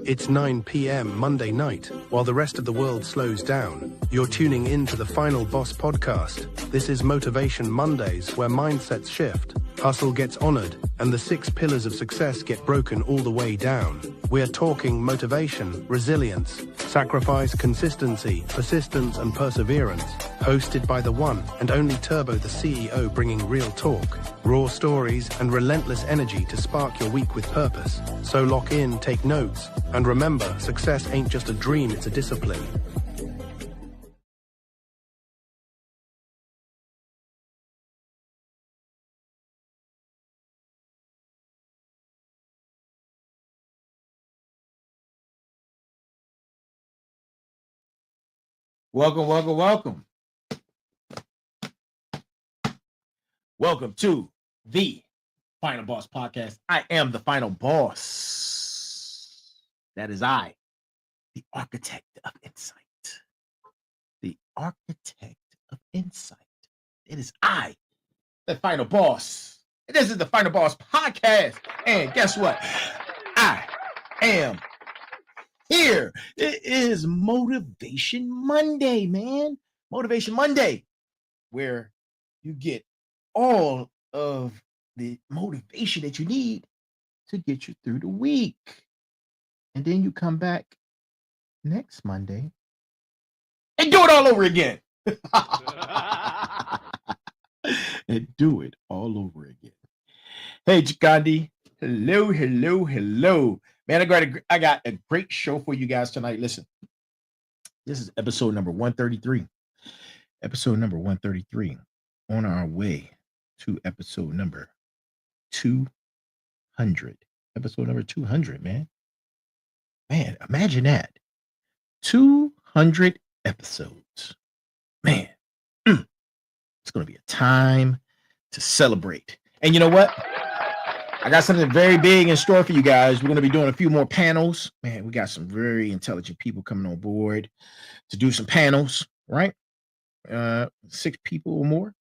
It's 9 p.m. Monday night. While the rest of the world slows down, you're tuning in to the Final Boss podcast. This is Motivation Mondays, where mindsets shift, hustle gets honored, and the 6 pillars of success get broken all the way down. We're talking motivation, resilience, sacrifice, consistency, persistence, and perseverance. Hosted by the one and only Turbotheceo, bringing real talk, raw stories, and relentless energy to spark your week with purpose. So lock in, take notes, and remember, success ain't just a dream, it's a discipline. Welcome. Welcome to the Final Boss podcast. I am the Final Boss. That is I, the architect of insight. The architect of insight. It is I, the Final Boss. And this is the Final Boss podcast. And guess what? I am here. It is Motivation Monday, man. Motivation Monday, where you get all of the motivation that you need to get you through the week. And then you come back next Monday and do it all over again. And do it all over again. Hey, Gandhi. Hello. Man, I got a great show for you guys tonight. Listen, this is episode number 133. Episode number 133. On our way to episode number 200. Episode number 200, man. Man, imagine that. 200 episodes. Man, it's going to be a time to celebrate. And you know what? I got something very big in store for you guys. We're going to be doing a few more panels. Man, we got some very intelligent people coming on board to do some panels, right? 6 people or more.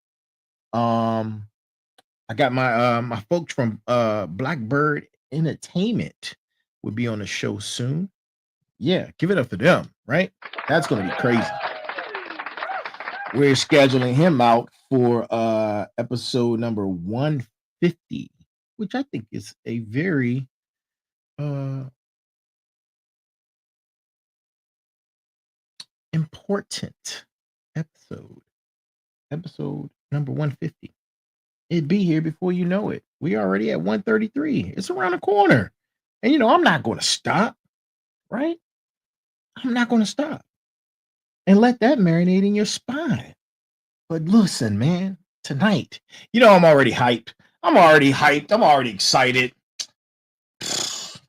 I got my folks from Blackbird Entertainment will be on the show soon. Yeah, give it up for them, right? That's going to be crazy. We're scheduling him out for episode number 150. Which I think is a very important episode. Episode number 150. It'd be here before you know it. We already at 133. It's around the corner. And you know, I'm not going to stop, right? I'm not going to stop. And let that marinate in your spine. But listen, man, tonight, you know, I'm already hyped. I'm already excited. It's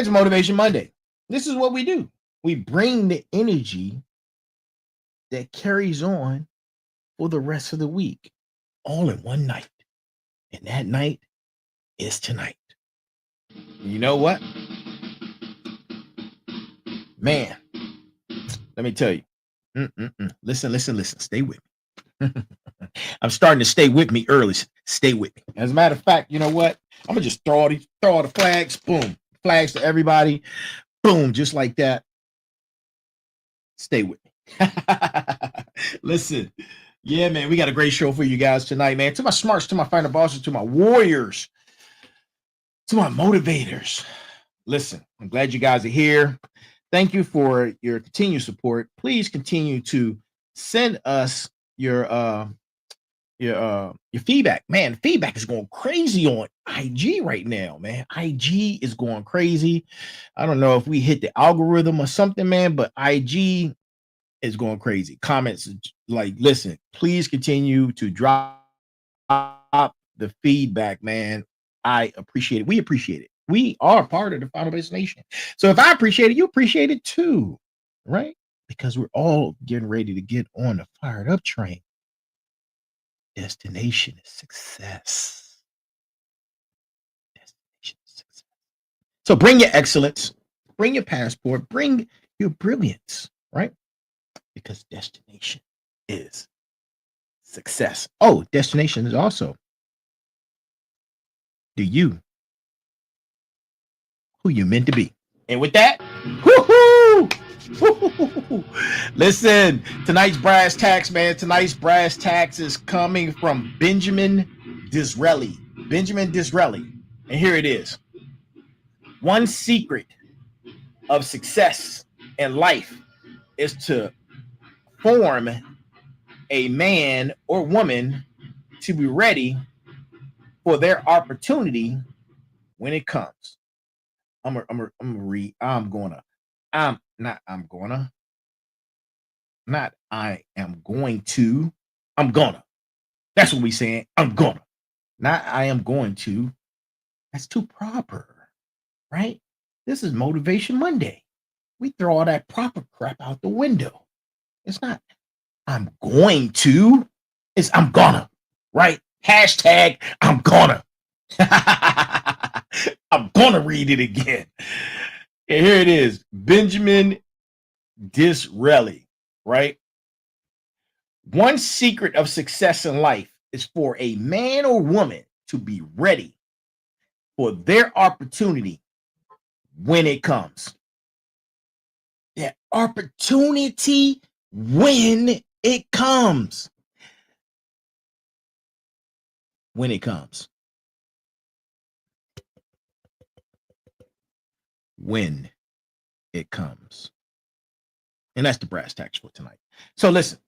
Motivation Monday. This is what we do. We bring the energy that carries on for the rest of the week, all in one night. And that night is tonight. You know what? Man, let me tell you. Listen. Stay with me. I'm starting to stay with me early. Stay with me. As a matter of fact, you know what? I'm gonna just throw all the flags. Boom, flags to everybody. Boom, just like that. Stay with me. Listen, yeah, man, we got a great show for you guys tonight, man. To my smarts, to my final bosses, to my warriors, to my motivators. Listen, I'm glad you guys are here. Thank you for your continued support. Please continue to send us your feedback. Man, feedback is going crazy on IG right now, man. IG is going crazy. I don't know if we hit the algorithm or something, man, but IG is going crazy. Comments like, listen, please continue to drop the feedback, man. I appreciate it. We appreciate it. We are part of the Final Base Nation. So if I appreciate it, you appreciate it too, right? Because we're all getting ready to get on the fired up train. Destination is success. Destination is success. So bring your excellence, bring your passport, bring your brilliance, right? Because destination is success. Oh, destination is also, do you who you meant to be? And with that, woohoo! Woo-hoo-hoo-hoo. Listen, tonight's brass tacks, man. Tonight's brass tacks is coming from Benjamin Disraeli. Benjamin Disraeli. And here it is. One secret of success in life is to form a man or woman to be ready for their opportunity when it comes. I'm gonna read. I'm gonna. That's what we saying. I'm gonna. Not I am going to. That's too proper, right? This is Motivation Monday. We throw all that proper crap out the window. It's not I'm going to. It's I'm gonna, right? Hashtag I'm gonna. I'm gonna read it again. And here it is. Benjamin Disraeli, right? One secret of success in life is for a man or woman to be ready for their opportunity when it comes. Their opportunity when it comes. When it comes. When it comes. And that's the brass tacks for tonight. So listen,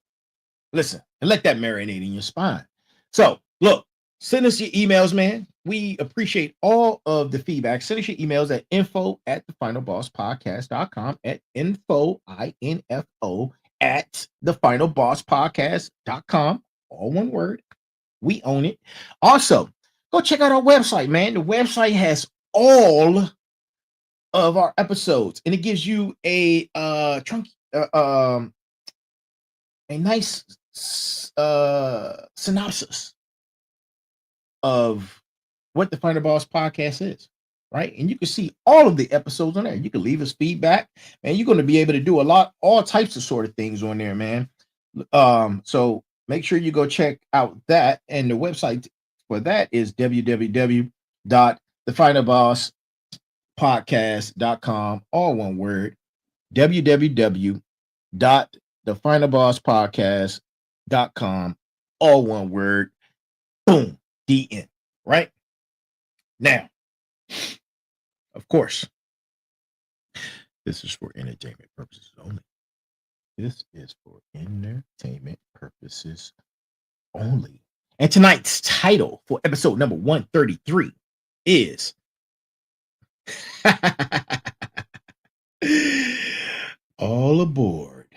and let that marinate in your spine. So look, send us your emails, man. We appreciate all of the feedback. Send us your emails at info@thefinalbosspodcast.com, at info, I-N-F-O, at thefinalbosspodcast.com. All one word. We own it. Also, go check out our website, man. The website has all of our episodes, and it gives you a nice synopsis of what the Final Boss podcast is, right? And you can see all of the episodes on there. You can leave us feedback, and you're going to be able to do all types of sort of things on there, man. So make sure you go check out that, and the website for that is www.thefinalbosspodcast.com, all one word, www.thefinalbosspodcast.com, all one word, boom, DN, right? Now, of course, this is for entertainment purposes only. This is for entertainment purposes only. And tonight's title for episode number 133 is All Aboard.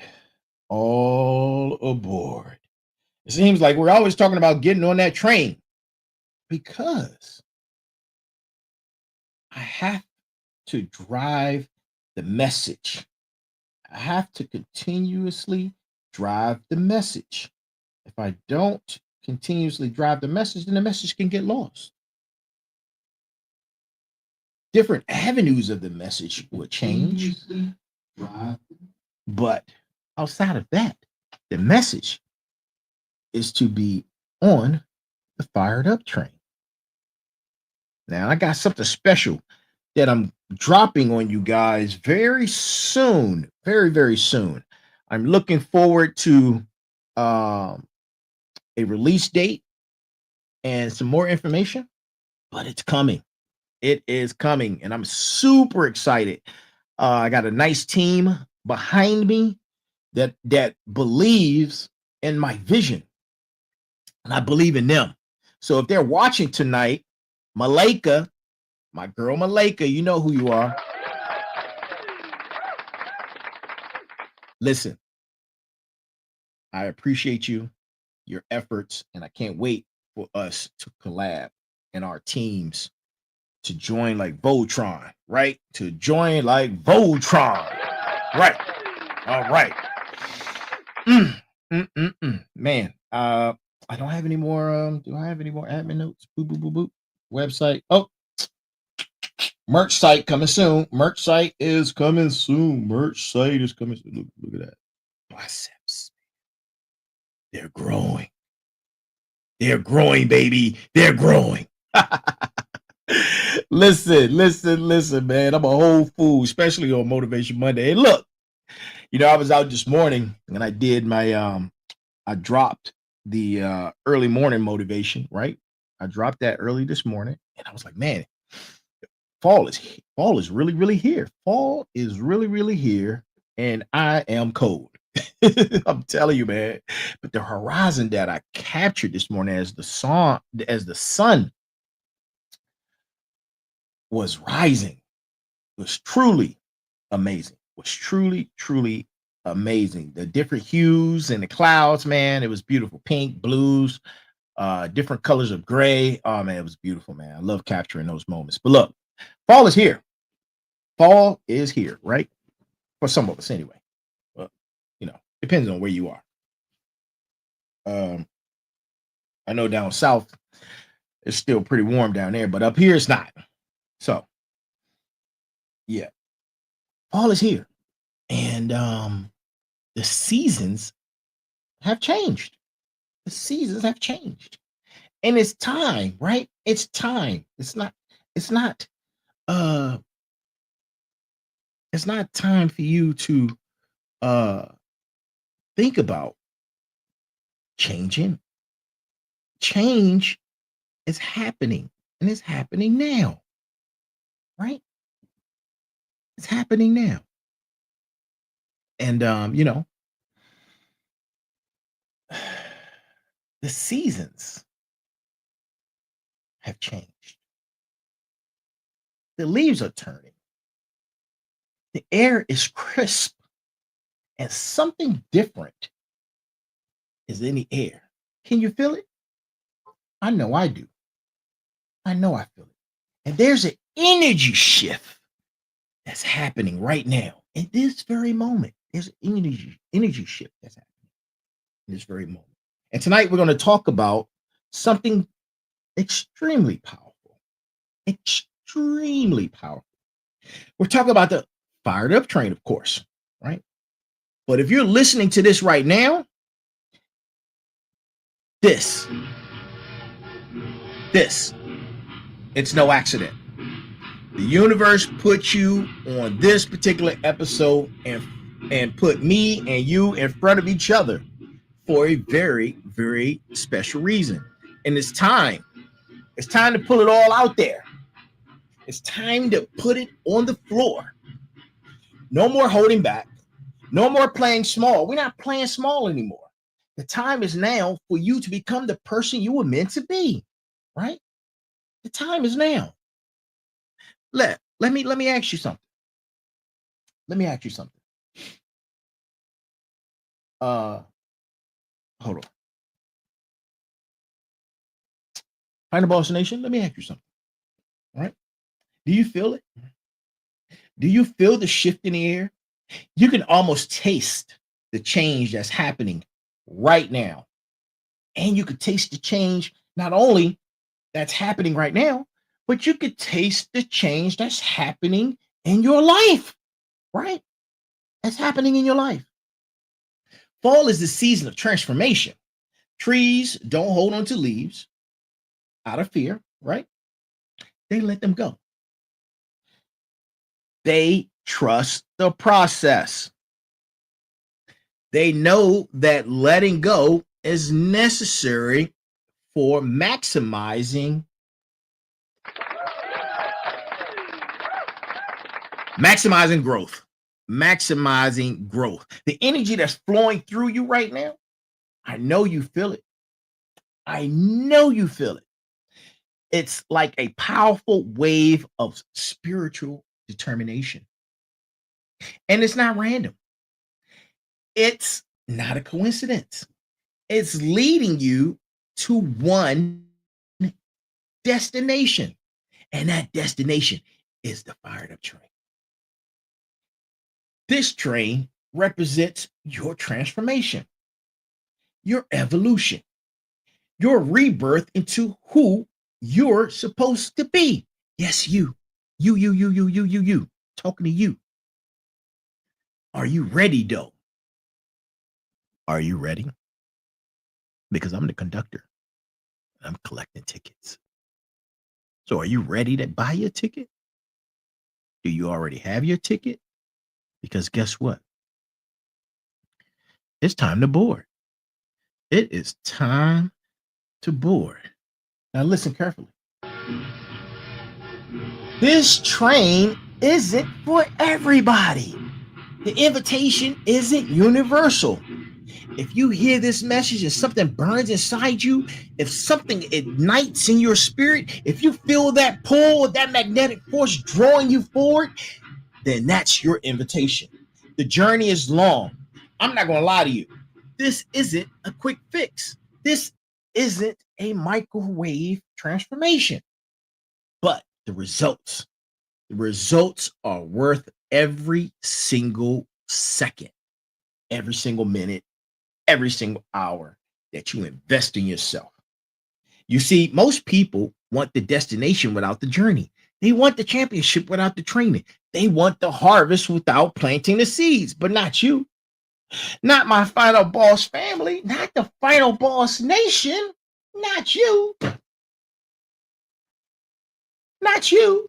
All aboard. It seems like we're always talking about getting on that train because I have to drive the message. I have to continuously drive the message. If I don't continuously drive the message, then the message can get lost. Different avenues of the message will change. But outside of that, the message is to be on the fired up train. Now, I got something special that I'm dropping on you guys very soon, very, very soon. I'm looking forward to a release date and some more information, but it's coming. It is coming, and I'm super excited. I got a nice team behind me that believes in my vision, and I believe in them. So if they're watching tonight, Malika, my girl Malika, you know who you are. Listen, I appreciate you, your efforts, and I can't wait for us to collab and our teams to join like Voltron, right? To join like Voltron, right? All right. Man, I don't have any more. Do I have any more admin notes? Boop, boop, boop, boop. Website. Oh, merch site coming soon. Merch site is coming soon. Merch site is coming soon. Look at that. Biceps. They're growing. They're growing, baby. They're growing. Listen, man. I'm a whole fool, especially on Motivation Monday. And look, I was out this morning and I did my I dropped the early morning motivation, right? I dropped that early this morning and I was like, man, fall is really, really here. Fall is really, really here, and I am cold. I'm telling you, man. But the horizon that I captured this morning as the sun was rising was truly amazing. Was truly, truly amazing. The different hues and the clouds, man, it was beautiful. Pink, blues, different colors of gray. Oh man, it was beautiful, man. I love capturing those moments. But look, fall is here. Fall is here, right? For some of us anyway. Well, depends on where you are. I know down south it's still pretty warm down there, but up here it's not. So yeah, fall is here. And the seasons have changed. The seasons have changed. And it's time, right? It's time. Uh it's not time for you to think about changing. Change is happening, and it's happening now, right? It's happening now. And the seasons have changed. The leaves are turning. The air is crisp, and something different is in the air. Can you feel it? I know I do. I know I feel it. And there's an energy shift that's happening right now in this very moment. There's an energy shift that's happening in this very moment. And tonight we're going to talk about something extremely powerful. Extremely powerful. We're talking about the fired up train, of course, right? But if you're listening to this right now, this, it's no accident. The universe put you on this particular episode and put me and you in front of each other for a very, very special reason. And it's time. It's time to pull it all out there. It's time to put it on the floor. No more holding back. No more playing small. We're not playing small anymore. The time is now for you to become the person you were meant to be, right? The time is now. Let me ask you something. Let me ask you something. Hold on. Final Boss Nation, let me ask you something. All right. Do you feel it? Do you feel the shift in the air? You can almost taste the change that's happening right now. And you could taste the change not only that's happening right now, but you could taste the change that's happening in your life, right? That's happening in your life. Fall is the season of transformation. Trees don't hold on to leaves out of fear, right? They let them go. They trust the process. They know that letting go is necessary for maximizing growth. Maximizing growth. The energy that's flowing through you right now, I know you feel it. I know you feel it. It's like a powerful wave of spiritual determination. And it's not random. It's not a coincidence. It's leading you to one destination. And that destination is the fired up train. This train represents your transformation, your evolution, your rebirth into who you're supposed to be. Yes, you. You. Talking to you. Are you ready, though? Are you ready? Because I'm the conductor. I'm collecting tickets. So are you ready to buy your ticket? Do you already have your ticket? Because guess what? It's time to board. It is time to board. Now listen carefully. This train isn't for everybody. The invitation isn't universal. If you hear this message and something burns inside you, if something ignites in your spirit, if you feel that pull, that magnetic force drawing you forward, then that's your invitation. The journey is long. I'm not going to lie to you. This isn't a quick fix. This isn't a microwave transformation. But the results are worth every single second, every single minute, every single hour that you invest in yourself. You see, most people want the destination without the journey. They want the championship without the training. They want the harvest without planting the seeds, but not you. Not my Final Boss family, not the Final Boss Nation, not you. Not you.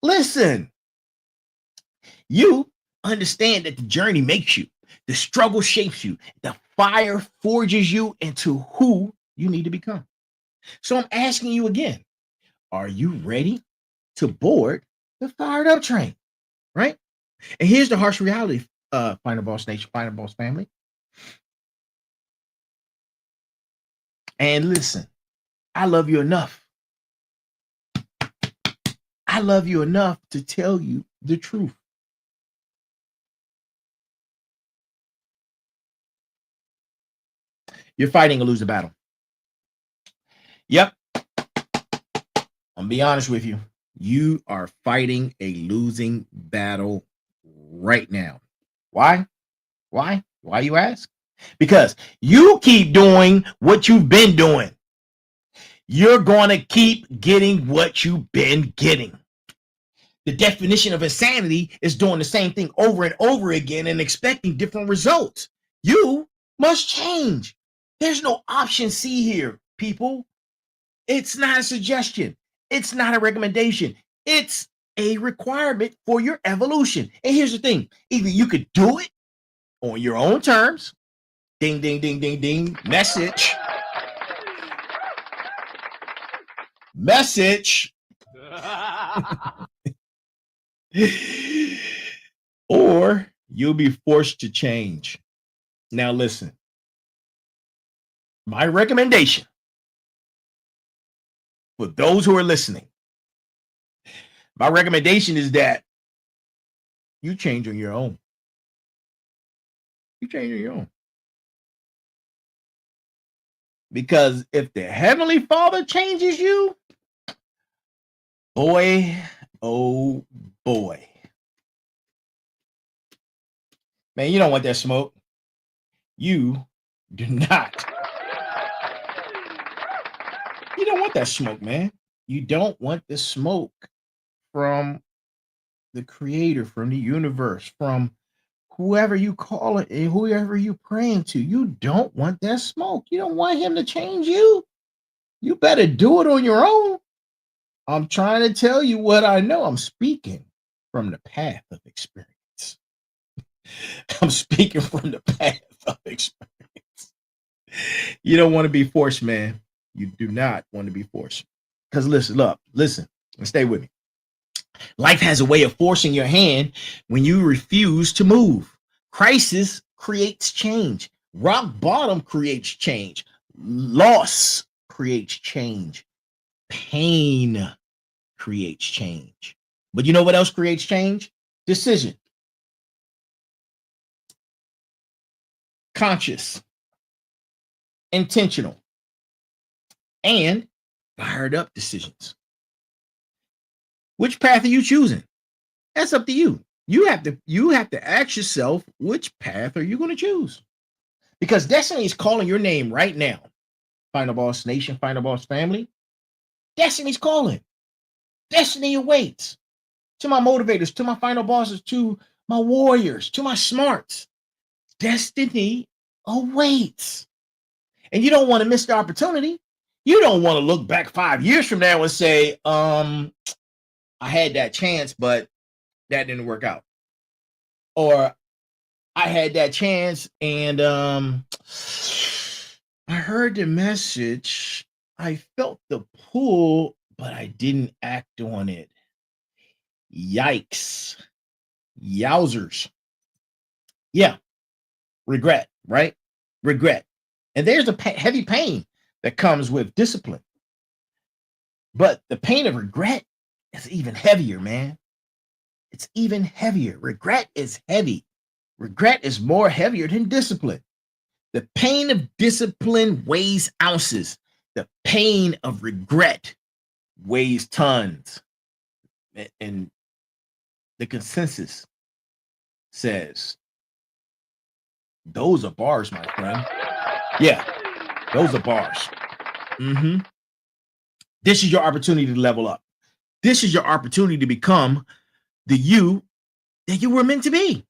Listen, you understand that the journey makes you, the struggle shapes you, the fire forges you into who you need to become. So I'm asking you again, are you ready to board the fired up train? Right? And here's the harsh reality, Final Boss Nation, Final Boss family. And listen, I love you enough. I love you enough to tell you the truth. You're fighting a losing battle. Yep. I'm be honest with you. You are fighting a losing battle right now. Why? Why, you ask? Because you keep doing what you've been doing. You're going to keep getting what you've been getting. The definition of insanity is doing the same thing over and over again and expecting different results. You must change. There's no option C here, people. It's not a suggestion. It's not a recommendation. It's a requirement for your evolution. And here's the thing. Either you could do it on your own terms. Ding, ding, ding, ding, ding. Message. Or you'll be forced to change. Now listen, my recommendation for those who are listening, my recommendation is that you change on your own. You change on your own. Because if the Heavenly Father changes you, boy, oh boy. Man, you don't want that smoke. You do not. You don't want that smoke, man. You don't want the smoke from the creator, from the universe, from whoever you call it and whoever you praying to. You don't want that smoke. You don't want him to change you. You better do it on your own. I'm trying to tell you what I know. I'm speaking from the path of experience. I'm speaking from the path of experience. You don't want to be forced, man. You do not want to be forced. Because listen, and stay with me. Life has a way of forcing your hand when you refuse to move. Crisis creates change. Rock bottom creates change. Loss creates change. Pain creates change. But you know what else creates change? Decision. Conscious. Intentional. And fired up decisions. Which path are you choosing? That's up to you. You have to ask yourself, which path are you going to choose? Because destiny is calling your name right now. Final Boss Nation, Final Boss family. Destiny's calling. Destiny awaits. To my motivators, to my final bosses, to my warriors, to my smarts. Destiny awaits. And you don't want to miss the opportunity. You don't want to look back 5 years from now and say, I had that chance, but that didn't work out. Or I had that chance and I heard the message. I felt the pull, but I didn't act on it. Yikes. Yowzers. Yeah. Regret, right? Regret. And there's a heavy pain that comes with discipline. But the pain of regret is even heavier, man. It's even heavier. Regret is heavy. Regret is more heavier than discipline. The pain of discipline weighs ounces. The pain of regret weighs tons. And the consensus says, those are bars, my friend. Yeah, those are bars. This is your opportunity to level up. This is your opportunity to become the you that you were meant to be.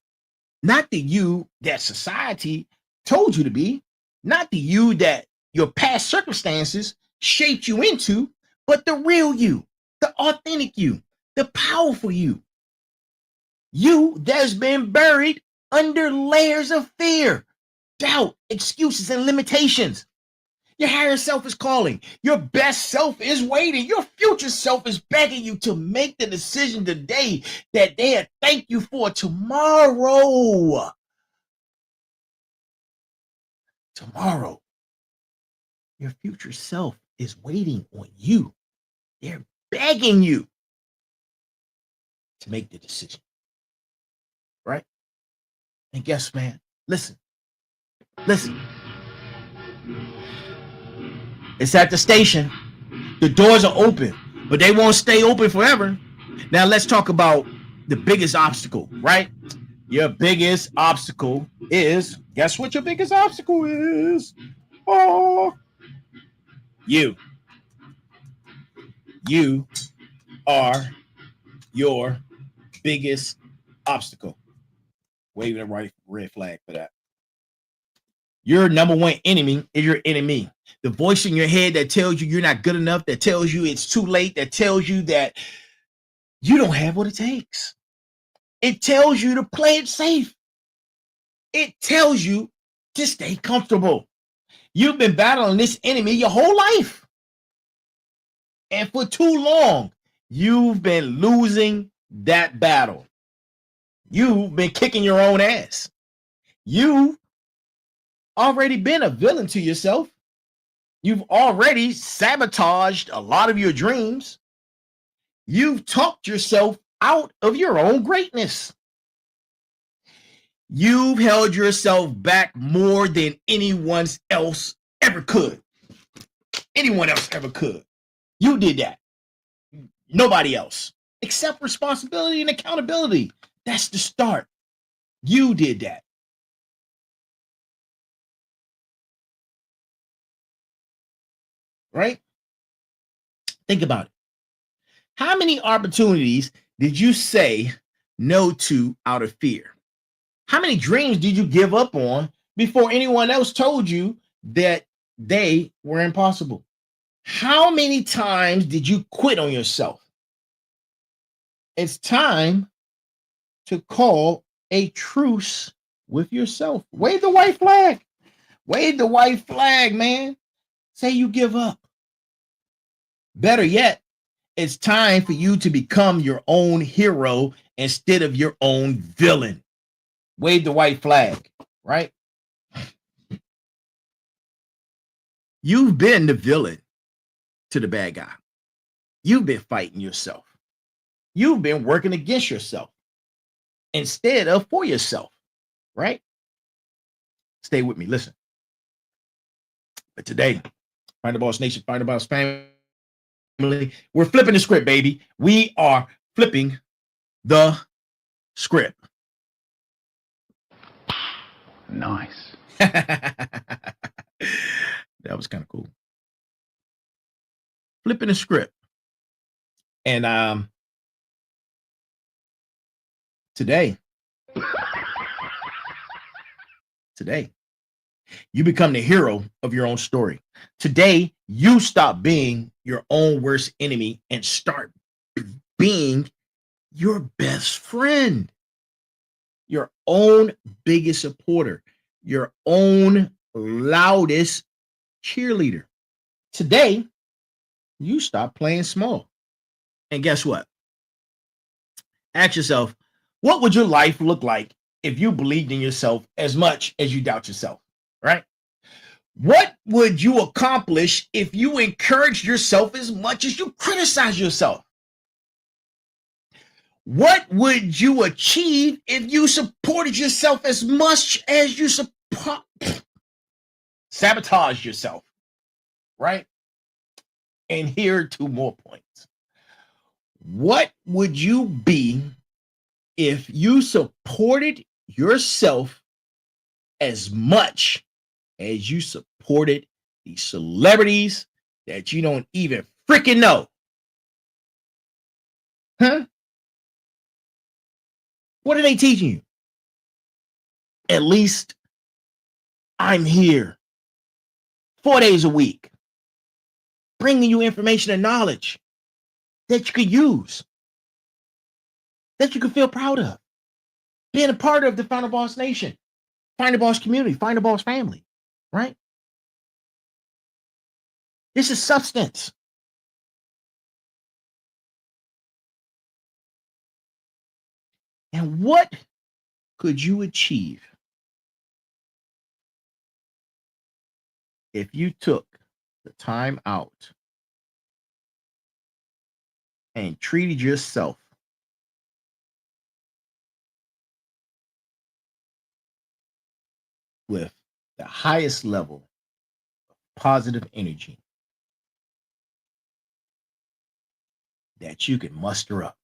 Not the you that society told you to be. Not the you that your past circumstances shaped you into, but the real you, the authentic you, the powerful you. You that's been buried under layers of fear, doubt, excuses, and limitations. Your higher self is calling. Your best self is waiting. Your future self is begging you to make the decision today that they'll thank you for tomorrow. Tomorrow. Your future self is waiting on you. They're begging you to make the decision. Right? And guess, man, listen. It's at the station. The doors are open, but they won't stay open forever. Now let's talk about the biggest obstacle, right? Your biggest obstacle is, guess what your biggest obstacle is? Oh, you. You are your biggest obstacle. Waving a red flag for that. Your number one enemy is your enemy. The voice in your head that tells you you're not good enough, that tells you it's too late, that tells you that you don't have what it takes. It tells you to play it safe. It tells you to stay comfortable. You've been battling this enemy your whole life. And for too long, you've been losing that battle. You've been kicking your own ass. You've already been a villain to yourself. You've already sabotaged a lot of your dreams. You've talked yourself out of your own greatness. You've held yourself back more than anyone else ever could. Anyone else ever could. You did that. Nobody else. Accept responsibility and accountability. That's the start. You did that. Right? Think about it. How many opportunities did you say no to out of fear? How many dreams did you give up on before anyone else told you that they were impossible? How many times did you quit on yourself? It's time to call a truce with yourself. Wave the white flag. Wave the white flag, man. Say you give up. Better yet, it's time for you to become your own hero instead of your own villain. Wave the white flag, right? You've been the villain to the bad guy. You've been fighting yourself. You've been working against yourself instead of for yourself, right? Stay with me. Listen. But today, Find the Boss Nation, Find the Boss family, we're flipping the script, baby. We are flipping the script. Nice. That was kind of cool. Flipping the script. And today, you become the hero of your own story. Today, you stop being your own worst enemy and start being your best friend, your own biggest supporter, your own loudest cheerleader. Today, you stop playing small. And guess what? Ask yourself, what would your life look like if you believed in yourself as much as you doubt yourself, right? What would you accomplish if you encouraged yourself as much as you criticize yourself? What would you achieve if you supported yourself as much as you sabotage yourself, right? And here are 2 more points. What would you be if you supported yourself as much as you supported these celebrities that you don't even freaking know? Huh? What are they teaching you? At least I'm here 4 days a week, bringing you information and knowledge that you could use, that you can feel proud of, being a part of the Final Boss Nation, Final Boss community, Final Boss family, right? This is substance. And what could you achieve if you took the time out and treated yourself with the highest level of positive energy that you can muster up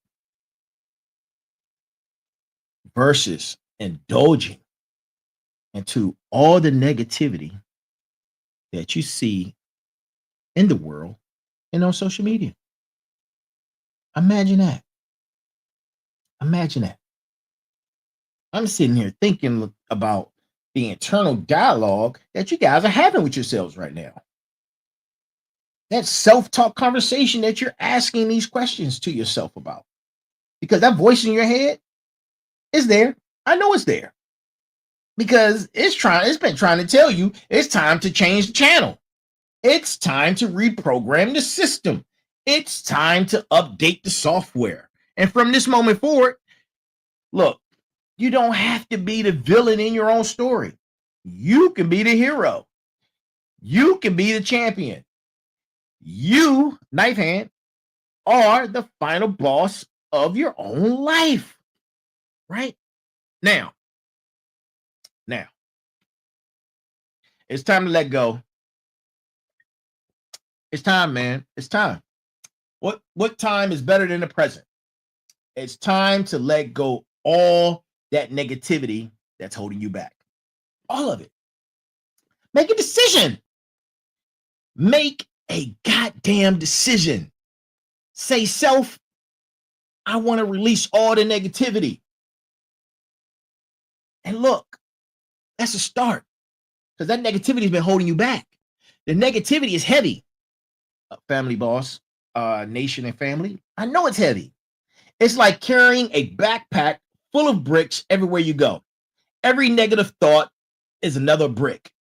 versus indulging into all the negativity that you see in the world and on social media? Imagine that. Imagine that. I'm sitting here thinking about the internal dialogue that you guys are having with yourselves right now. That self-talk conversation that you're asking these questions to yourself about. Because that voice in your head is there. I know it's there. Because it's been trying to tell you it's time to change the channel. It's time to reprogram the system. It's time to update the software. And from this moment forward, look, you don't have to be the villain in your own story. You can be the hero. You can be the champion. You, knife hand, are the final boss of your own life. Right? Now, it's time to let go. It's time, man. It's time. What time is better than the present? It's time to let go all that negativity that's holding you back. All of it. Make a decision. Make a goddamn decision. Say, self, I want to release all the negativity. And look, that's a start. Because that negativity has been holding you back. The negativity is heavy. Family boss, nation and family. I know it's heavy. It's like carrying a backpack full of bricks everywhere you go. Every negative thought is another brick.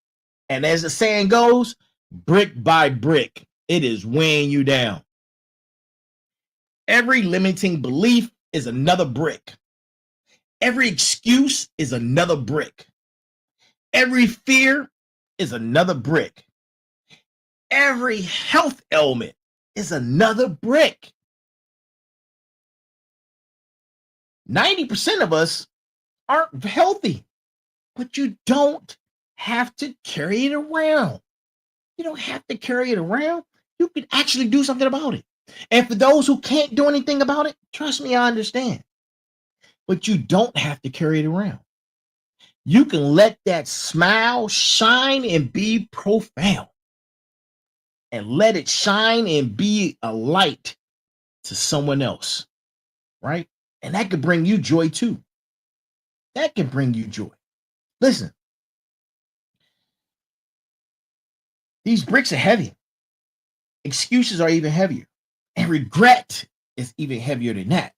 And as the saying goes, brick by brick, it is weighing you down. Every limiting belief is another brick. Every excuse is another brick. Every fear is another brick. Every health ailment is another brick. 90% of us aren't healthy, but you don't have to carry it around. You don't have to carry it around. You can actually do something about it. And for those who can't do anything about it, trust me, I understand. But you don't have to carry it around. You can let that smile shine and be profound. And let it shine and be a light to someone else, right? And that could bring you joy too. That can bring you joy. Listen, these bricks are heavy. Excuses are even heavier. And regret is even heavier than that.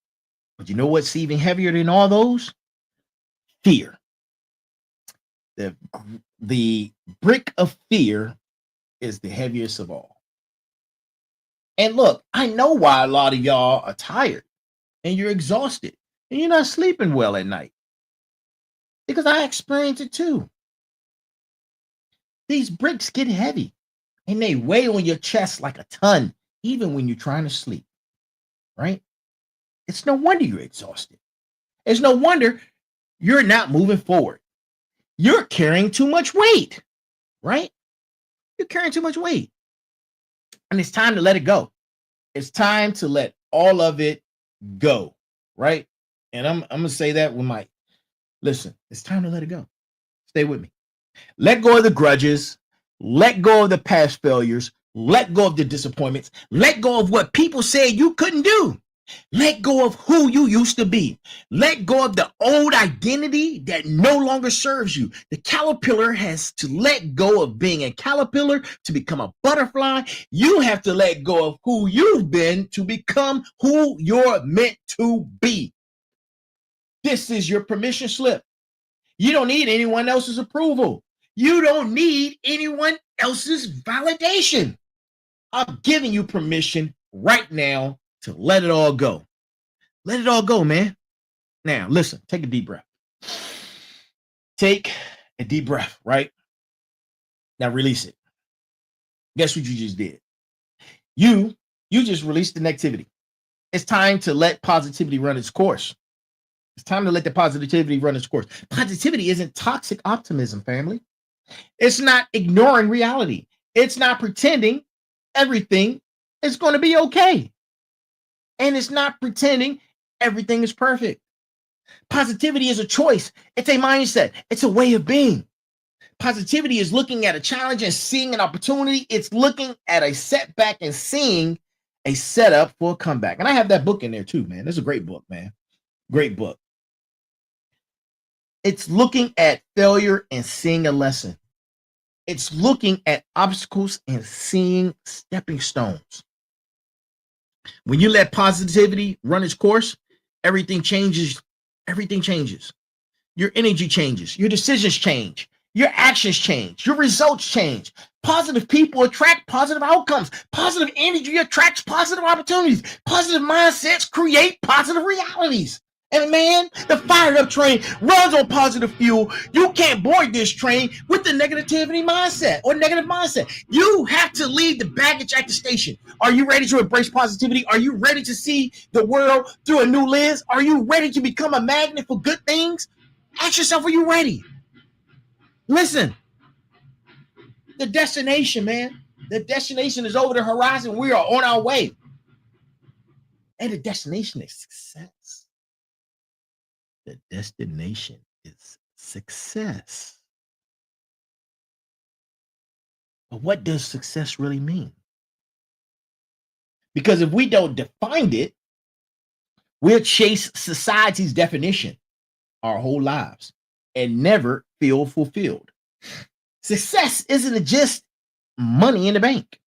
But you know what's even heavier than all those? Fear. The brick of fear is the heaviest of all. And look, I know why a lot of y'all are tired and you're exhausted and you're not sleeping well at night. Because I experience it too. These bricks get heavy and they weigh on your chest like a ton, even when you're trying to sleep, right? It's no wonder you're exhausted. It's no wonder you're not moving forward. You're carrying too much weight, right? You're carrying too much weight. And it's time to let it go. It's time to let all of it go, right? And I'm going to say that with my, listen, it's time to let it go. Stay with me. Let go of the grudges. Let go of the past failures. Let go of the disappointments. Let go of what people said you couldn't do. Let go of who you used to be. Let go of the old identity that no longer serves you. The caterpillar has to let go of being a caterpillar to become a butterfly. You have to let go of who you've been to become who you're meant to be. This is your permission slip. You don't need anyone else's approval. You don't need anyone else's validation. I'm giving you permission right now to let it all go. Let it all go, man. Now, listen, take a deep breath. Take a deep breath, right? Now release it. Guess what you just did? You just released the negativity. It's time to let positivity run its course. It's time to let the positivity run its course. Positivity isn't toxic optimism, family. It's not ignoring reality. It's not pretending everything is going to be okay. And it's not pretending everything is perfect. Positivity is a choice. It's a mindset. It's a way of being. Positivity is looking at a challenge and seeing an opportunity. It's looking at a setback and seeing a setup for a comeback. And I have that book in there too, man. It's a great book, man. Great book. It's looking at failure and seeing a lesson. It's looking at obstacles and seeing stepping stones. When you let positivity run its course, everything changes. Everything changes. Your energy changes. Your decisions change. Your actions change. Your results change. Positive people attract positive outcomes. Positive energy attracts positive opportunities. Positive mindsets create positive realities. And man, the fired up train runs on positive fuel. You can't board this train with the negativity mindset or negative mindset. You have to leave the baggage at the station. Are you ready to embrace positivity? Are you ready to see the world through a new lens? Are you ready to become a magnet for good things? Ask yourself, are you ready? Listen, the destination, man. The destination is over the horizon. We are on our way. And the destination is success. The destination is success. But what does success really mean? Because if we don't define it, we'll chase society's definition our whole lives and never feel fulfilled. Success isn't just money in the bank.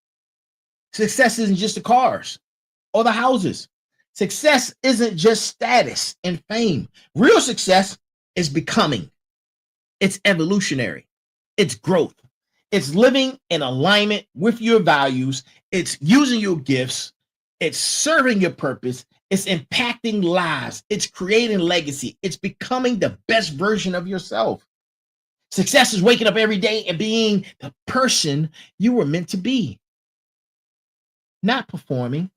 Success isn't just the cars or the houses. Success isn't just status and fame. Real success is becoming. It's evolutionary. It's growth. It's living in alignment with your values. It's using your gifts. It's serving your purpose. It's impacting lives. It's creating legacy. It's becoming the best version of yourself. Success is waking up every day and being the person you were meant to be. Not performing,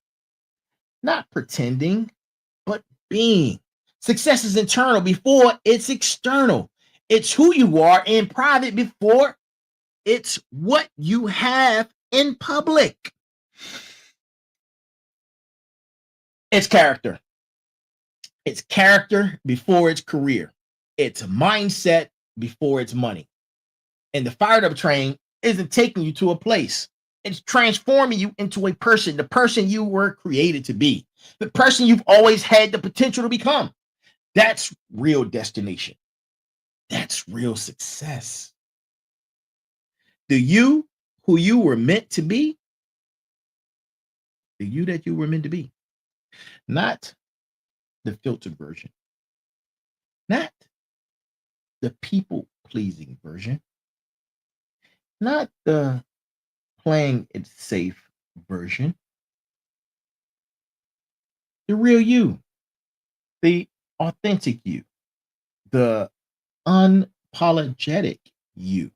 not pretending, but being. Success is internal before it's external. It's who you are in private before it's what you have in public. It's character. It's character before it's career. It's mindset before it's money. And the fired up train isn't taking you to a place. It's transforming you into a person, the person you were created to be, the person you've always had the potential to become. That's real destination. That's real success. The you who you were meant to be the you that you were meant to be, not the filtered version, not the people pleasing version, not the playing it safe version, the real you, the authentic you, the unapologetic you.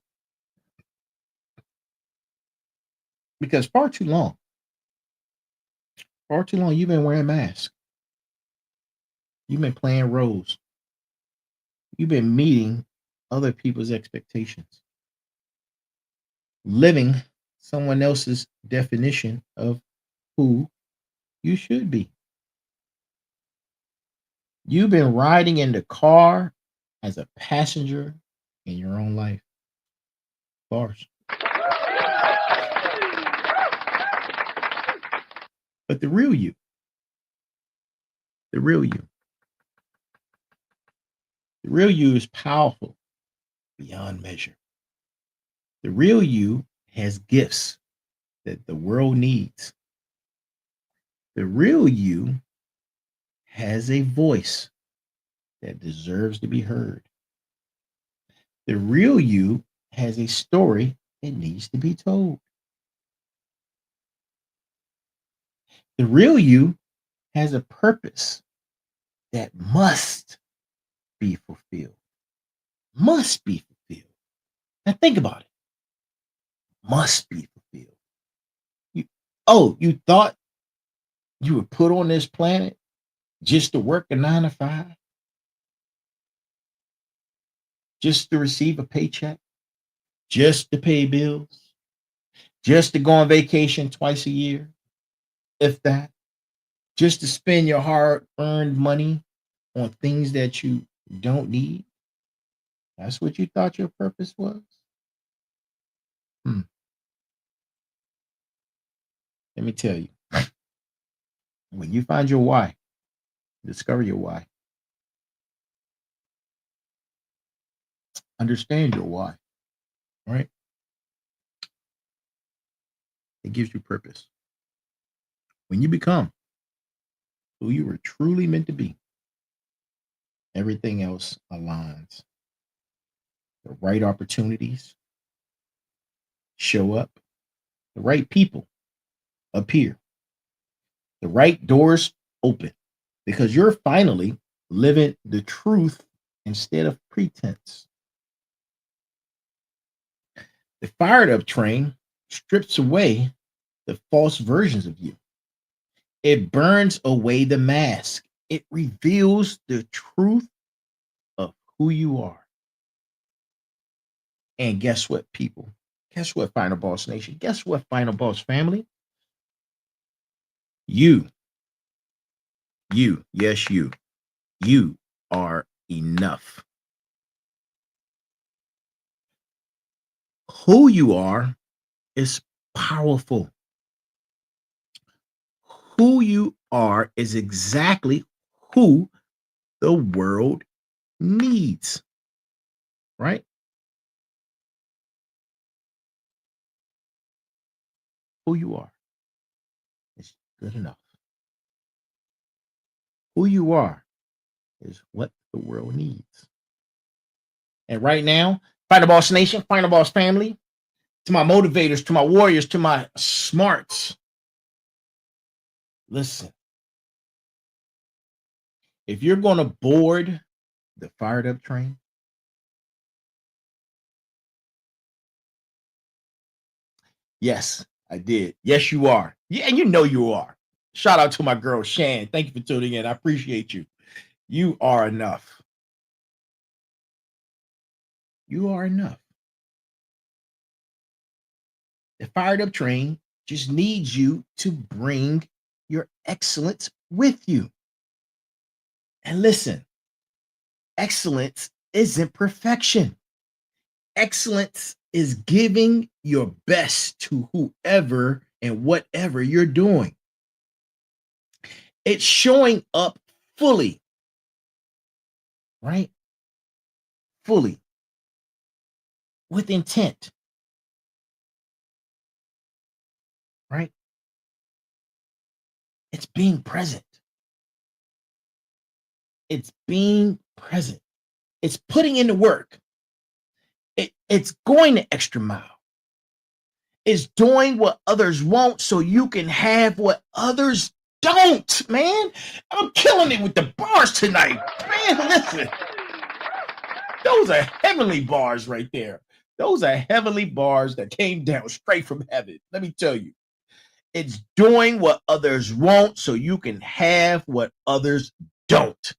Because far too long, you've been wearing masks. You've been playing roles. You've been meeting other people's expectations, living someone else's definition of who you should be. You've been riding in the car as a passenger in your own life. Bars. But the real you, the real you, the real you is powerful beyond measure. The real you has gifts that the world needs. The real you has a voice that deserves to be heard. The real you has a story that needs to be told. The real you has a purpose that must be fulfilled. Must be fulfilled. Now think about it. Must be fulfilled. You thought you were put on this planet just to work a 9 to 5? Just to receive a paycheck? Just to pay bills? Just to go on vacation twice a year? If that? Just to spend your hard-earned money on things that you don't need? That's what you thought your purpose was? Let me tell you. When you find your why, discover your why. Understand your why. Right? It gives you purpose. When you become who you were truly meant to be, everything else aligns. The right opportunities show up, the right people appear, the right doors open, because you're finally living the truth instead of pretense. The fired up train strips away the false versions of you. It burns away the mask. It reveals the truth of who you are. And guess what, people? Guess what, Final Boss Nation? Guess what, Final Boss family? You, yes, you are enough. Who you are is powerful. Who you are is exactly who the world needs, right? Who you are is good enough. Who you are is what the world needs. And right now, Final Boss Nation, Final Boss family, to my motivators, to my warriors, to my smarts, listen. If you're going to board the fired up train, yes, I did. Yes, you are. Yeah, and you know you are. Shout out to my girl, Shan. Thank you for tuning in. I appreciate you. You are enough. You are enough. The fired up train just needs you to bring your excellence with you. And listen, excellence isn't perfection. Excellence is giving your best to whoever and whatever you're doing. It's showing up fully, right? Fully, with intent, right? It's being present. It's being present. It's putting in the work. It's going the extra mile. It's doing what others won't so you can have what others don't, man. I'm killing it with the bars tonight. Man, listen. Those are heavenly bars right there. Those are heavenly bars that came down straight from heaven. Let me tell you. It's doing what others won't so you can have what others don't.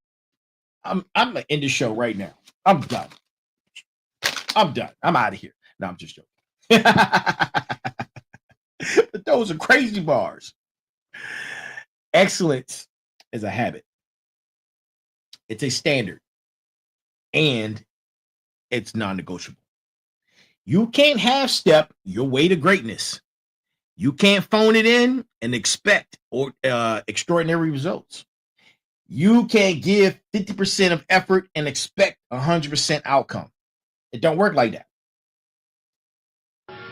I'm going to end the show right now. I'm done. I'm out of here. No, I'm just joking. But those are crazy bars. Excellence is a habit. It's a standard. And it's non-negotiable. You can't half-step your way to greatness. You can't phone it in and expect extraordinary results. You can't give 50% of effort and expect 100% outcome. It don't work like that.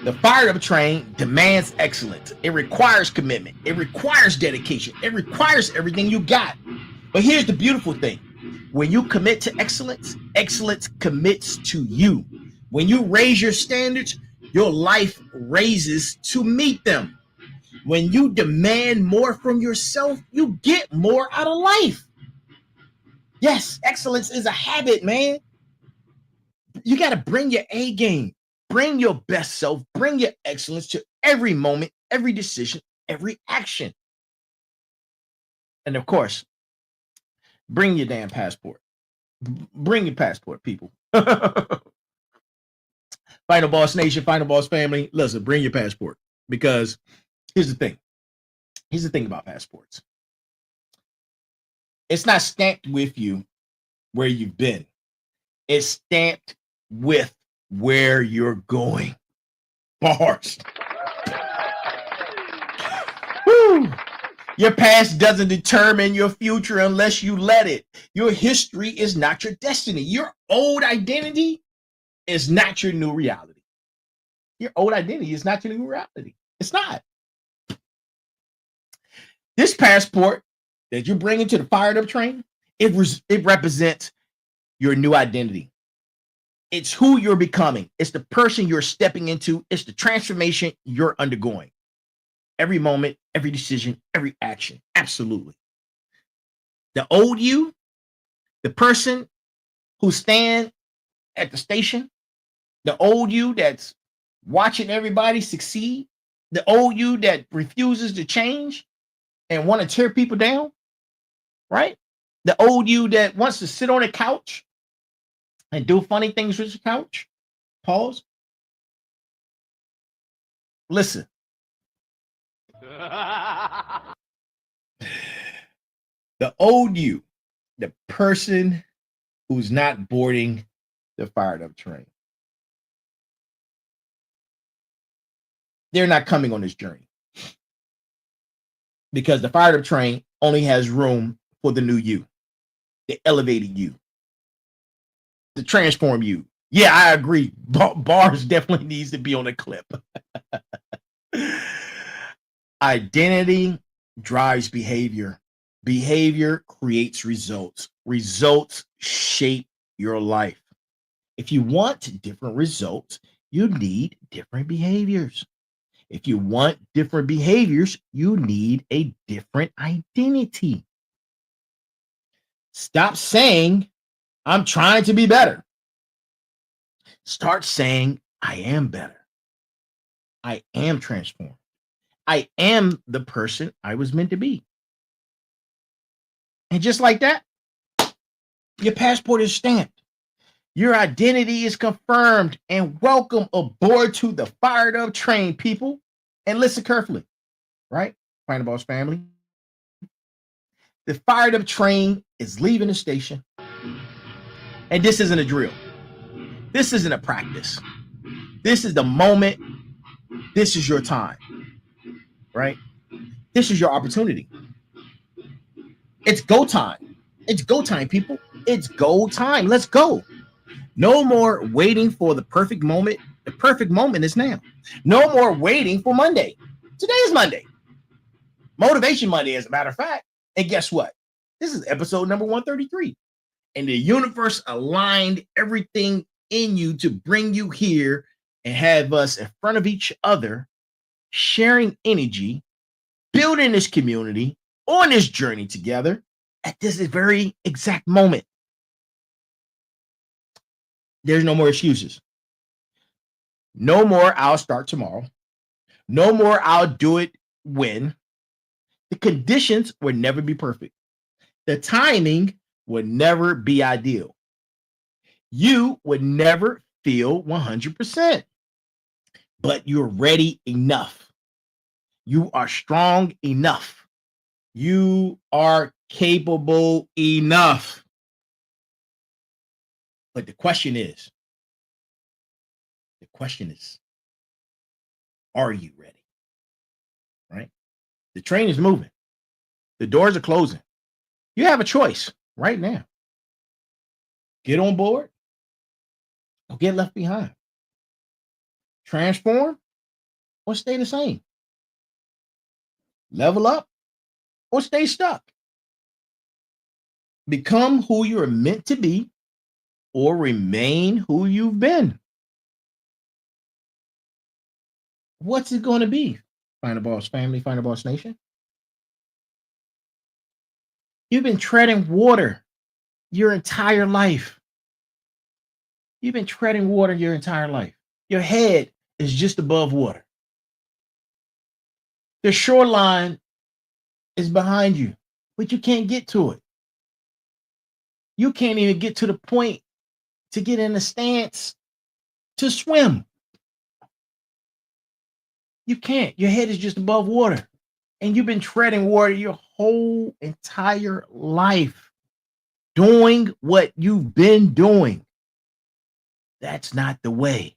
The fired up train demands excellence. It requires commitment. It requires dedication. It requires everything you got. But here's the beautiful thing. When you commit to excellence, excellence commits to you. When you raise your standards, your life raises to meet them. When you demand more from yourself, you get more out of life. Yes, excellence is a habit, man. You got to bring your A game. Bring your best self. Bring your excellence to every moment, every decision, every action. And of course, bring your damn passport. Bring your passport, people. Final Boss Nation, Final Boss family, listen, bring your passport. Because here's the thing. Here's the thing about passports. It's not stamped with you where you've been. It's stamped with where you're going. Bars. Woo. Your past doesn't determine your future unless you let it. Your history is not your destiny. Your old identity is not your new reality. Your old identity is not your new reality. It's not. This passport that you're bringing to the fired up train, it represents your new identity. It's who you're becoming. It's the person you're stepping into. It's the transformation you're undergoing. Every moment, every decision, every action. Absolutely. The old you, the person who stands at the station, the old you that's watching everybody succeed, the old you that refuses to change and want to tear people down, right? The old you that wants to sit on a couch and do funny things with the couch. Pause. Listen. The old you, the person who's not boarding the fired up train. They're not coming on this journey because the fired up train only has room for the new you, the elevated you, the transform you. Yeah, I agree. Bars definitely needs to be on a clip. Identity drives behavior. Behavior creates results. Results shape your life. If you want different results, you need different behaviors. If you want different behaviors, you need a different identity. Stop saying, I'm trying to be better. Start saying, I am better. I am transformed. I am the person I was meant to be. And just like that, your passport is stamped. Your identity is confirmed, and welcome aboard to the fired up train, people. And listen carefully, right? Final Boss family. The fired up train is leaving the station. And this isn't a drill. This isn't a practice. This is the moment. This is your time, right? This is your opportunity. It's go time. It's go time, people. It's go time. Let's go. No more waiting for the perfect moment. The perfect moment is now. No more waiting for Monday. Today is Monday. Motivation Monday, as a matter of fact. And guess what? This is episode number 133. And the universe aligned everything in you to bring you here and have us in front of each other, sharing energy, building this community on this journey together at this very exact moment. There's no more excuses. No more, I'll start tomorrow. No more, I'll do it when. The conditions will never be perfect. The timing would never be ideal. You would never feel 100%, but you're ready enough. You are strong enough. You are capable enough. But the question is, are you ready? Right? The train is moving. The doors are closing. You have a choice right now. Get on board or get left behind. Transform or stay the same. Level up or stay stuck. Become who you're meant to be or remain who you've been. What's it going to be? Final Boss family, Final Boss nation. You've been treading water your entire life. You've been treading water your entire life. Your head is just above water. The shoreline is behind you, but you can't get to it. You can't even get to the point to get in a stance to swim. You can't. Your head is just above water. And you've been treading water your whole entire life, doing what you've been doing. That's not the way.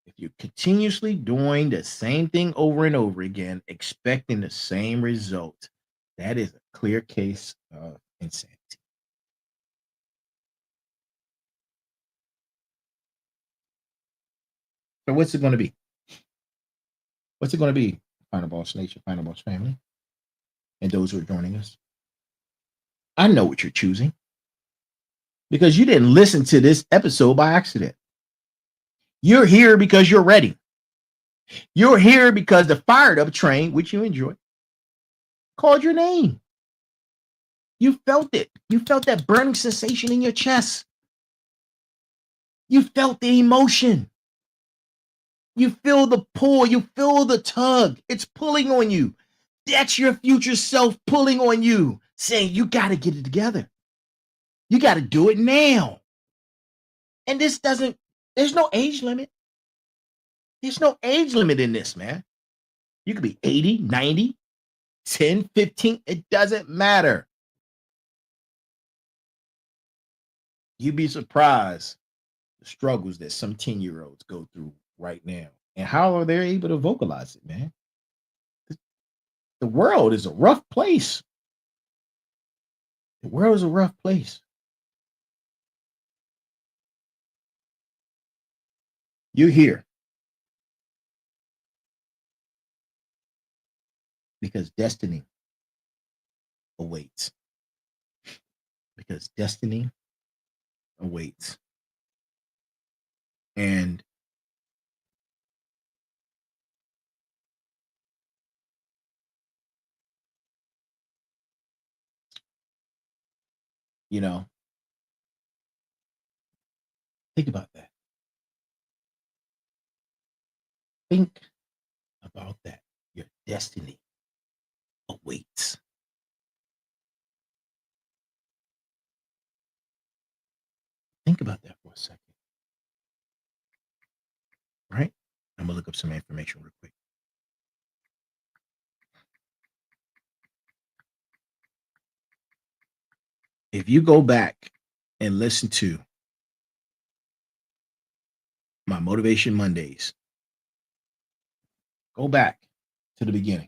If you're continuously doing the same thing over and over again, expecting the same result, that is a clear case of insanity. So what's it going to be? What's it going to be, Final Boss Nation, Final Boss family, and those who are joining us? I know what you're choosing because you didn't listen to this episode by accident. You're here because you're ready. You're here because the fired up train, which you enjoy, called your name. You felt it. You felt that burning sensation in your chest. You felt the emotion. You feel the pull. You feel the tug. It's pulling on you. That's your future self pulling on you, saying you got to get it together. You got to do it now. And there's no age limit. There's no age limit in this, man. You could be 80, 90, 10, 15. It doesn't matter. You'd be surprised the struggles that some 10-year-olds go through right now and how are they able to vocalize it, man. The world is a rough place. The world is a rough place. You're here because destiny awaits. Because destiny awaits. And you know, think about that. Think about that. Your destiny awaits. Think about that for a second. Right? I'm going to look up some information real quick. If you go back and listen to my Motivation Mondays, go back to the beginning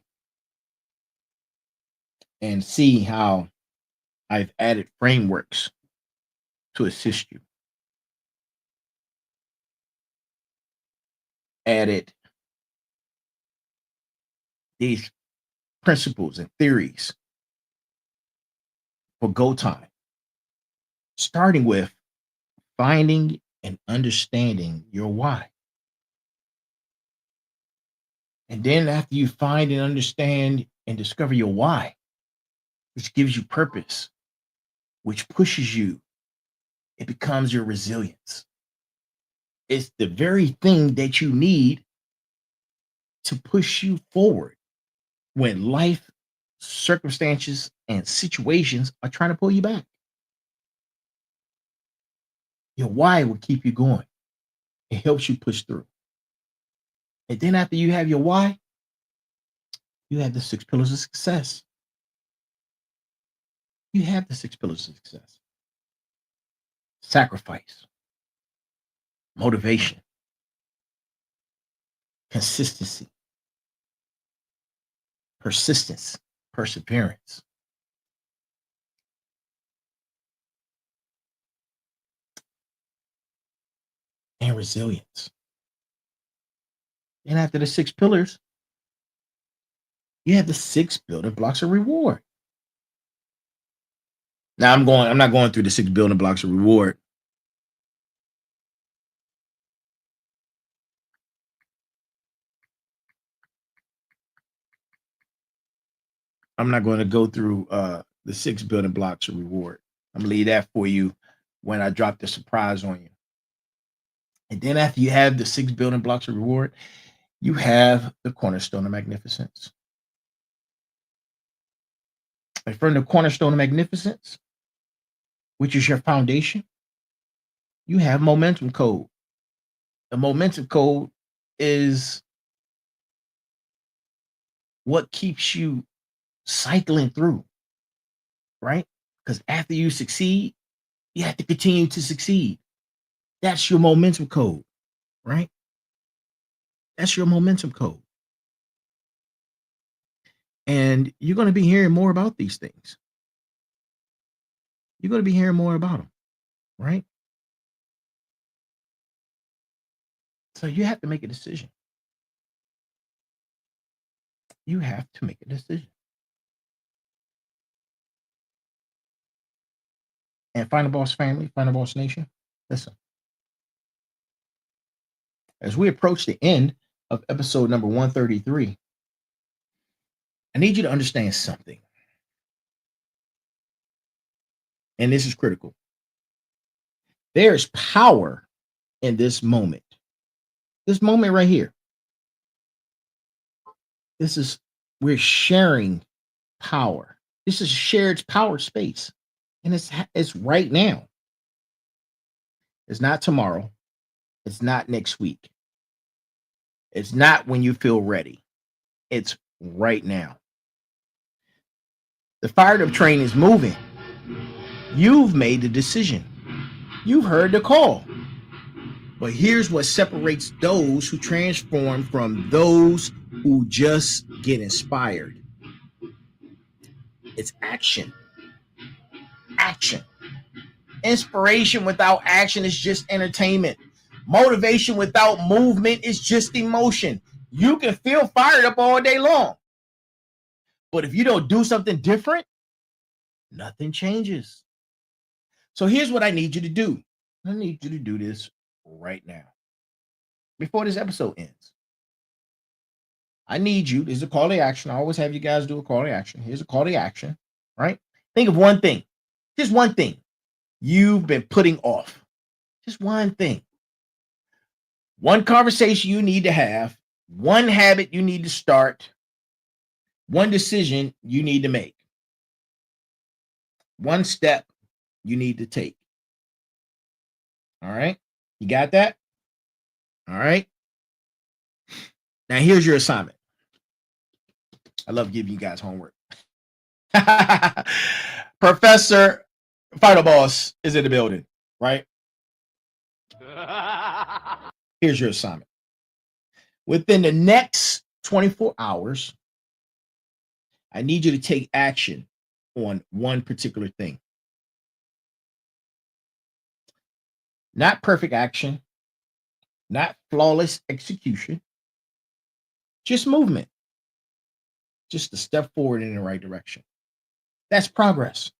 and see how I've added frameworks to assist you. Added these principles and theories for go time, starting with finding and understanding your why. And then after you find and understand and discover your why, which gives you purpose, which pushes you, it becomes your resilience. It's the very thing that you need to push you forward when life circumstances and situations are trying to pull you back. Your why will keep you going. It helps you push through. And then after you have your why, you have the 6 pillars of success. You have the 6 pillars of success. Sacrifice, motivation, consistency, persistence, perseverance. And resilience. And after the 6 pillars, you have the 6 building blocks of reward. Now I'm not going through the 6 building blocks of reward. I'm not going to go through the 6 building blocks of reward. I'm gonna leave that for you when I drop the surprise on you. And then after you have the 6 building blocks of reward, you have the cornerstone of magnificence. And from the cornerstone of magnificence, which is your foundation, you have momentum code. The momentum code is what keeps you cycling through, right? Because after you succeed, you have to continue to succeed. That's your momentum code, right? That's your momentum code. And you're going to be hearing more about these things. You're going to be hearing more about them, right? So you have to make a decision. You have to make a decision. And Final Boss family, Final Boss Nation, listen. As we approach the end of episode number 133, I need you to understand something. And this is critical. There is power in this moment. This moment right here. We're sharing power. This is shared power space. And it's right now. It's not tomorrow. It's not next week. It's not when you feel ready. It's right now. The fired up train is moving. You've made the decision. You've heard the call. But here's what separates those who transform from those who just get inspired. It's action. Action. Inspiration without action is just entertainment. Motivation without movement is just emotion. You can feel fired up all day long. But if you don't do something different, nothing changes. So here's what I need you to do. I need you to do this right now. Before this episode ends. I need you. There's a call to action. I always have you guys do a call to action. Here's a call to action, right? Think of one thing. Just one thing you've been putting off. Just one thing. One conversation you need to have. One habit you need to start. One decision you need to make. One step you need to take. All right? You got that? All right? Now, here's your assignment. I love giving you guys homework. Professor Final Boss is in the building, right? Here's your assignment. Within the next 24 hours, I need you to take action on one particular thing. Not perfect action, not flawless execution, just movement. just a step forward in the right direction. That's progress.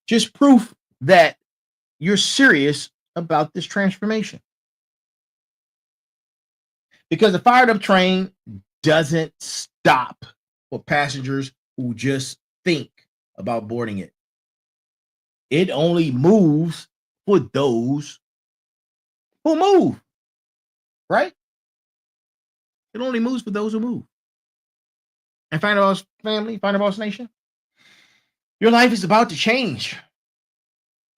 Just proof that you're serious about this transformation. Because the fired up train doesn't stop for passengers who just think about boarding it. It only moves for those who move, right? It only moves for those who move. And Final Boss family, Final Boss Nation, your life is about to change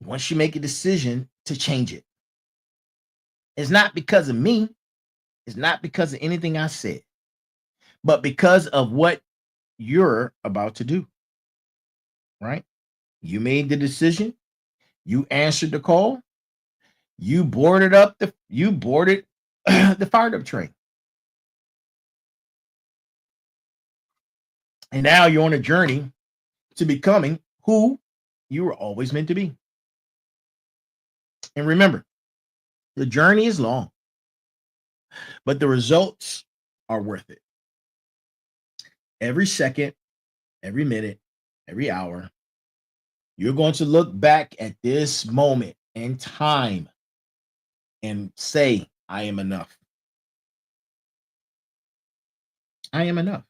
once you make a decision to change it. It's not because of me. It's not because of anything I said, but because of what you're about to do, right? You made the decision. You answered the call. You boarded the fired up train. And now you're on a journey to becoming who you were always meant to be. And remember, the journey is long, but the results are worth it. Every second, every minute, every hour, you're going to look back at this moment in time and say, I am enough. I am enough.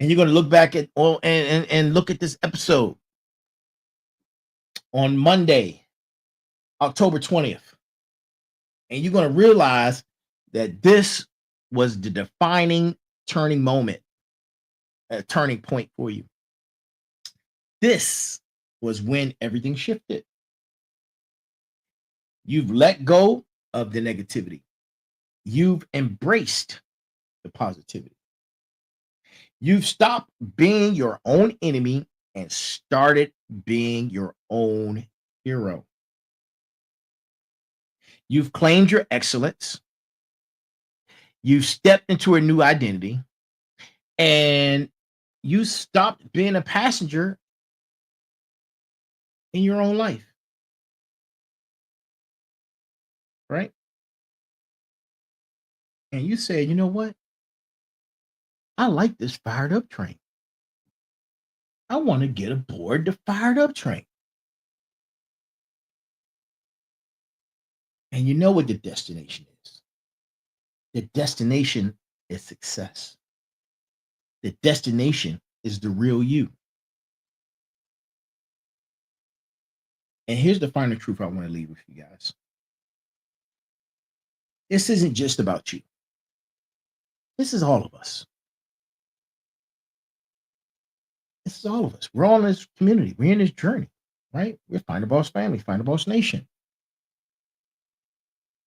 And you're going to look back at and look at this episode on Monday, October 20th. And you're going to realize that this was the defining turning moment, a turning point for you. This was when everything shifted. You've let go of the negativity. You've embraced the positivity. You've stopped being your own enemy and started being your own hero. You've claimed your excellence. You've stepped into a new identity, and you stopped being a passenger in your own life. Right? And you said, you know what? I like this fired up train. I want to get aboard the fired up train. And you know what the destination is? The destination is success. The destination is the real you. And here's the final truth I want to leave with you guys. This isn't just about you. This is all of us. This is all of us. We're all in this community. We're in this journey, right? We're Find a Boss family, Find a Boss nation.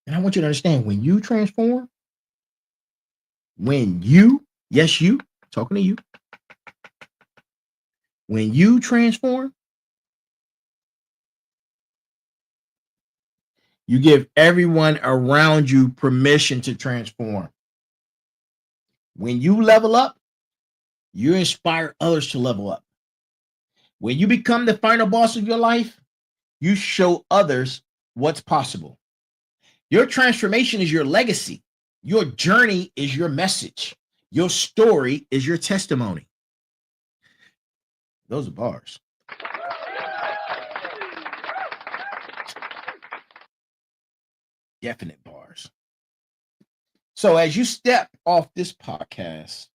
And I want you to understand, when you transform, yes, you, talking to you, when you transform, you give everyone around you permission to transform. When you level up, you inspire others to level up. When you become the final boss of your life, you show others what's possible. Your transformation is your legacy. Your journey is your message. Your story is your testimony. Those are bars. Definite bars. So as you step off this podcast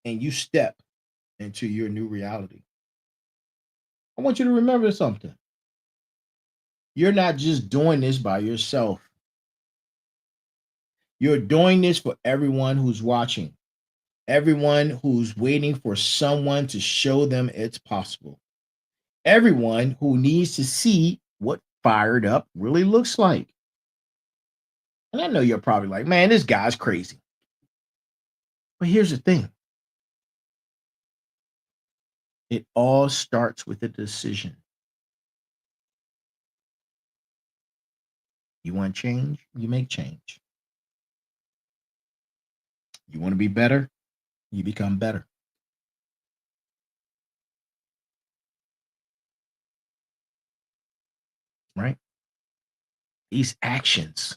and you step into your new reality, I want you to remember something. You're not just doing this by yourself. You're doing this for everyone who's watching, everyone who's waiting for someone to show them it's possible, everyone who needs to see what fired up really looks like. And I know you're probably like, man, this guy's crazy. But here's the thing. It all starts with a decision. You want change? You make change. You want to be better? You become better. Right? These actions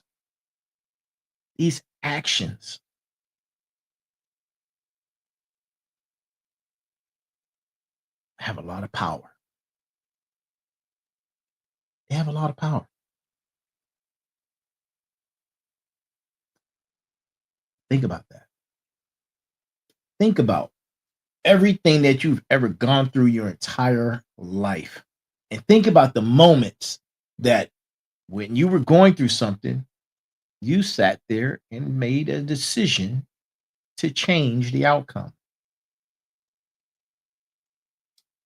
These actions have a lot of power. They have a lot of power. Think about that. Think about everything that you've ever gone through your entire life. And think about the moments that when you were going through something, you sat there and made a decision to change the outcome.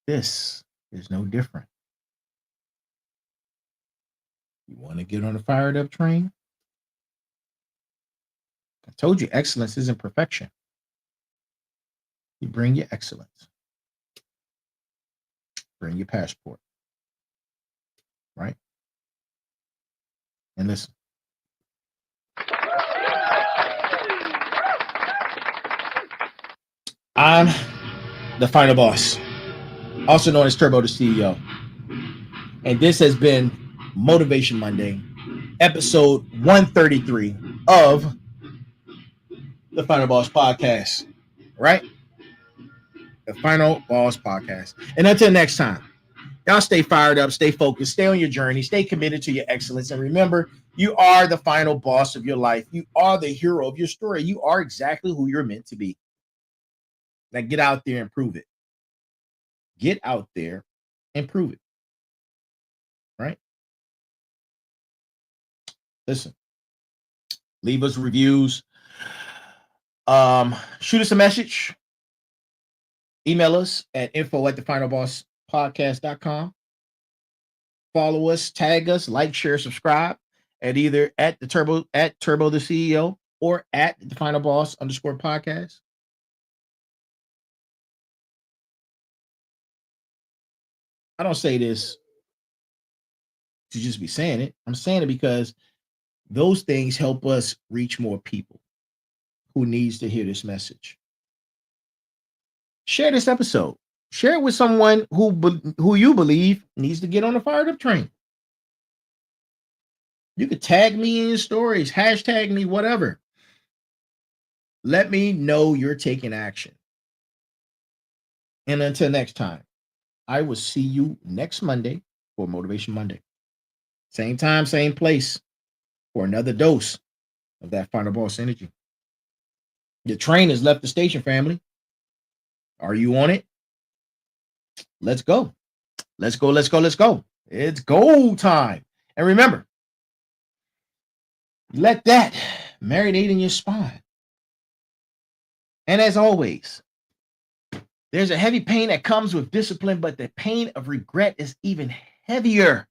This is no different. You want to get on a fired up train? I told you excellence isn't perfection. You bring your excellence. Bring your passport. Right? And listen. I'm the final boss, also known as Turbodillard. And this has been Motivation Monday, episode 133 of the Final Boss Podcast. Right? The Final Boss Podcast. And until next time, y'all stay fired up, stay focused, stay on your journey, stay committed to your excellence. And remember, you are the final boss of your life. You are the hero of your story. You are exactly who you're meant to be. Now get out there and prove it. Get out there and prove it. Right? Listen. Leave us reviews. Shoot us a message. Email us at info@thefinalbosspodcast.com. Follow us, tag us, like, share, subscribe at either at Turbotheceo or at TheFinalBoss_podcast. I don't say this to just be saying it. I'm saying it because those things help us reach more people who needs to hear this message. Share this episode. Share it with someone who you believe needs to get on the fired up train. You could tag me in your stories, hashtag me, whatever. Let me know you're taking action. And until next time, I will see you next Monday for Motivation Monday. Same time, same place for another dose of that Final Boss energy. The train has left the station, family. Are you on it? Let's go. Let's go, let's go, let's go. It's go time. And remember, let that marinate in your spine. And as always, there's a heavy pain that comes with discipline, but the pain of regret is even heavier.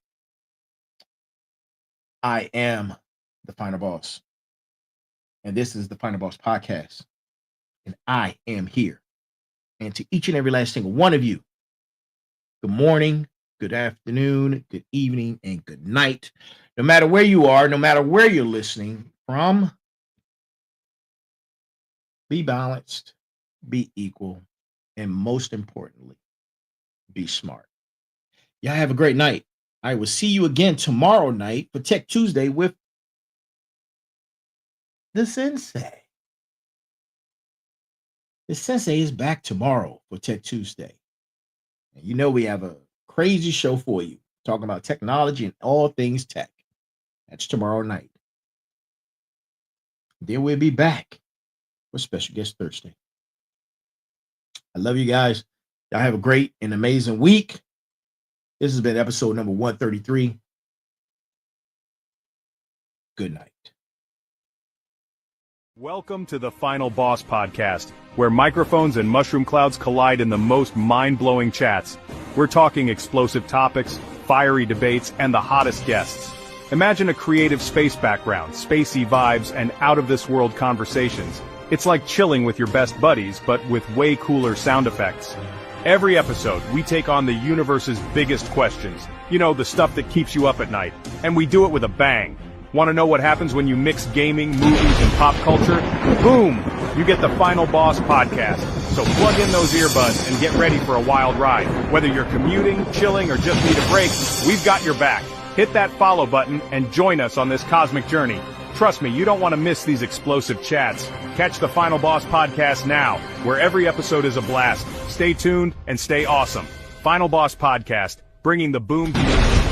I am the Final Boss. And this is the Final Boss Podcast. And I am here. And to each and every last single one of you, good morning, good afternoon, good evening, and good night. No matter where you are, no matter where you're listening from, be balanced, be equal, and most importantly, be smart. Y'all have a great night. I will see you again tomorrow night for Tech Tuesday with the Sensei. The Sensei is back tomorrow for Tech Tuesday. And you know we have a crazy show for you, talking about technology and all things tech. That's tomorrow night. Then we'll be back for Special Guest Thursday. I love you guys. Y'all have a great and amazing week. This has been episode number 133. Good night. Welcome to the Final Boss Podcast, where microphones and mushroom clouds collide in the most mind-blowing chats. We're talking explosive topics, fiery debates, and the hottest guests. Imagine a creative space background, spacey vibes, and out-of-this-world conversations. It's like chilling with your best buddies, but with way cooler sound effects. Every episode, we take on the universe's biggest questions. You know, the stuff that keeps you up at night. And we do it with a bang. Want to know what happens when you mix gaming, movies, and pop culture? Boom! You get the Final Boss Podcast. So plug in those earbuds and get ready for a wild ride. Whether you're commuting, chilling, or just need a break, we've got your back. Hit that follow button and join us on this cosmic journey. Trust me, you don't want to miss these explosive chats. Catch the Final Boss podcast now, where every episode is a blast. Stay tuned and stay awesome. Final Boss Podcast, bringing the boom to you.